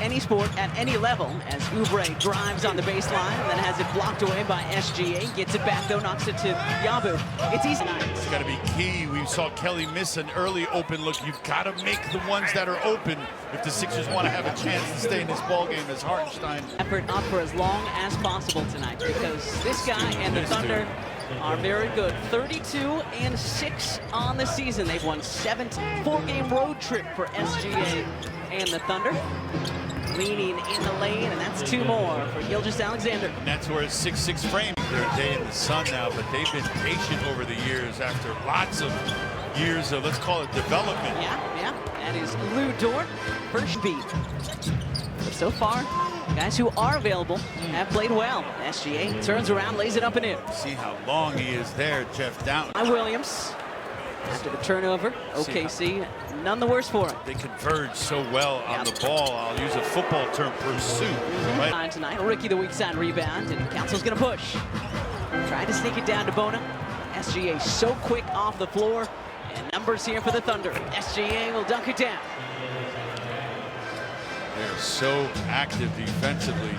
any sport at any level, as Oubre drives on the baseline and then has it blocked away by SGA. Gets it back though, knocks it to Yabu. It's easy. It's got to be key. We saw Kelly miss an early open look. You've got to make the ones that are open if the Sixers want to have a chance to stay in this ballgame as Hartenstein. Effort up for as long as possible tonight, because this guy and the Thunder are very good. 32-6 on the season. They've won 17. Four-game road trip for SGA and the Thunder. Leaning in the lane, and that's 2 more for Gilgeous-Alexander. And that's where a 6'6" frame. They're a day in the sun now, but they've been patient over the years after lots of years of, let's call it, development. Yeah. That is Lou Dort, first beat. But so far, guys who are available have played well. SGA turns around, lays it up and in. See how long he is there, Jeff Down. Williams, after the turnover, OKC, none the worse for him. They converge so well on the ball. I'll use a football term, pursuit. Right? Tonight, Ricky the weak side rebound, and Council's gonna push. Trying to sneak it down to Bona. SGA so quick off the floor, and numbers here for the Thunder. SGA will dunk it down. They're so active defensively.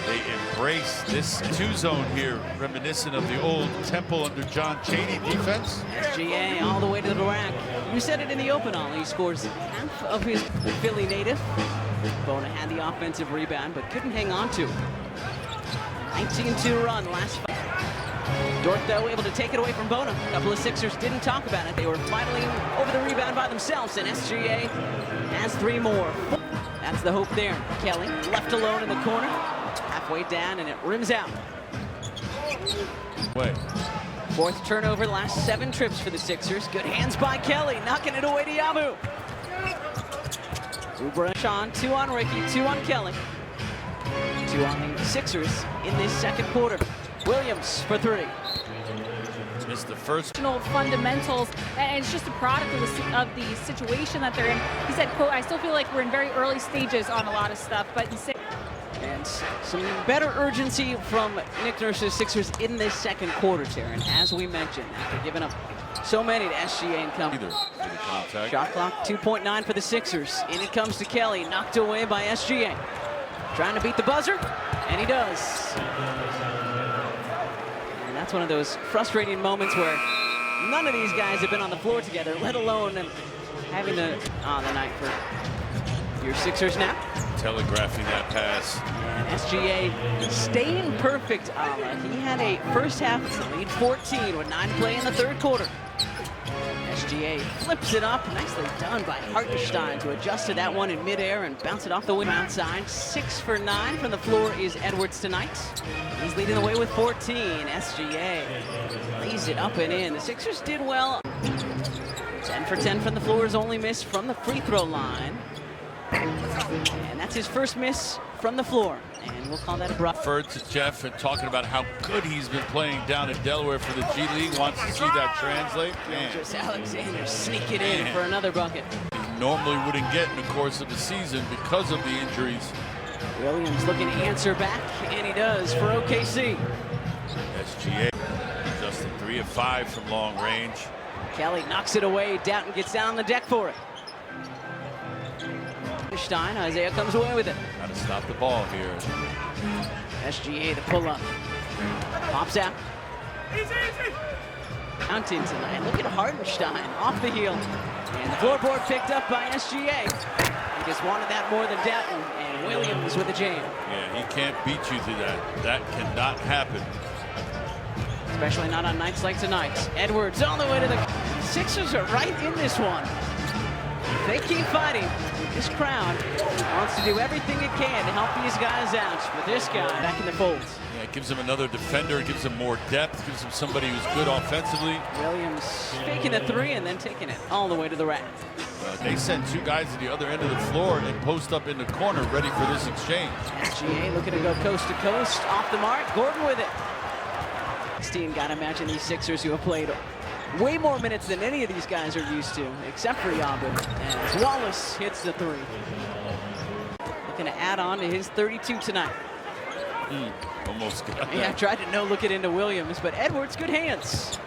They embrace this 2-zone here, reminiscent of the old Temple under John Chaney defense. SGA all the way to the rack. You said it in the open, Ollie. He scores half of his Philly native. Bona had the offensive rebound, but couldn't hang on to it. 19-2 run last fight. Dort, though, able to take it away from Bona. A couple of Sixers didn't talk about it. They were fighting over the rebound by themselves, and SGA has 3 more. That's the hope there. Kelly left alone in the corner. Halfway down, and it rims out. Wait. 4th turnover, the last 7 trips for the Sixers. Good hands by Kelly, knocking it away to Yabu. Oubre, Sean, 2 on Ricky, 2 on Kelly. 2 on the Sixers in this second quarter. Williams for 3. Missed the first. Fundamentals, and it's just a product of the situation that they're in. He said, quote, "I still feel like we're in very early stages on a lot of stuff, but and some better urgency from Nick Nurse's Sixers in this second quarter, Taryn. As we mentioned, after giving up so many to SGA and company. Shot clock 2.9 for the Sixers. In it comes to Kelly, knocked away by SGA. Trying to beat the buzzer, and he does. And that's one of those frustrating moments where none of these guys have been on the floor together, let alone having the night for your Sixers now. Telegraphing that pass. And SGA staying perfect. He had a first half lead 14 with 9 to play in the 3rd quarter. SGA flips it up. Nicely done by Hartenstein to adjust to that one in midair and bounce it off the wing outside. 6 for 9 from the floor is Edwards tonight. He's leading the way with 14. SGA lays it up and in. The Sixers did well. 10 for 10 from the floor, is only miss from the free throw line. And that's his first miss from the floor. And we'll call that a brush. Referred to Jeff and talking about how good he's been playing down in Delaware for the G League. Wants to see that translate. Gilgeous-Alexander sneak it in for another bucket. He normally wouldn't get in the course of the season because of the injuries. Williams looking to answer back, and he does for OKC. SGA just a 3 of 5 from long range. Kelly knocks it away. Doughton gets down on the deck for it. Stein, Isaiah comes away with it. Got to stop the ball here. SGA, the pull-up. Pops out. Mountain tonight. Look at Hartenstein off the heel. And the floorboard picked up by SGA. He just wanted that more than Doughton. And Williams with the jam. Yeah, he can't beat you to that. That cannot happen. Especially not on nights like tonight. Edwards on the way to the Sixers are right in this one. They keep fighting. This crowd wants to do everything it can to help these guys out. But this guy back in the fold. Yeah, it gives him another defender. It gives him more depth. Gives him somebody who's good offensively. Williams faking the 3 and then taking it all the way to the rack. They send 2 guys to the other end of the floor and post up in the corner ready for this exchange. SGA looking to go coast to coast. Off the mark. Gordon with it. 16, gotta imagine these Sixers who have played way more minutes than any of these guys are used to, except for Yabu. And Wallace hits the 3. Looking to add on to his 32 tonight. Almost got that. Yeah, I tried to no look it into Williams, but Edwards, good hands.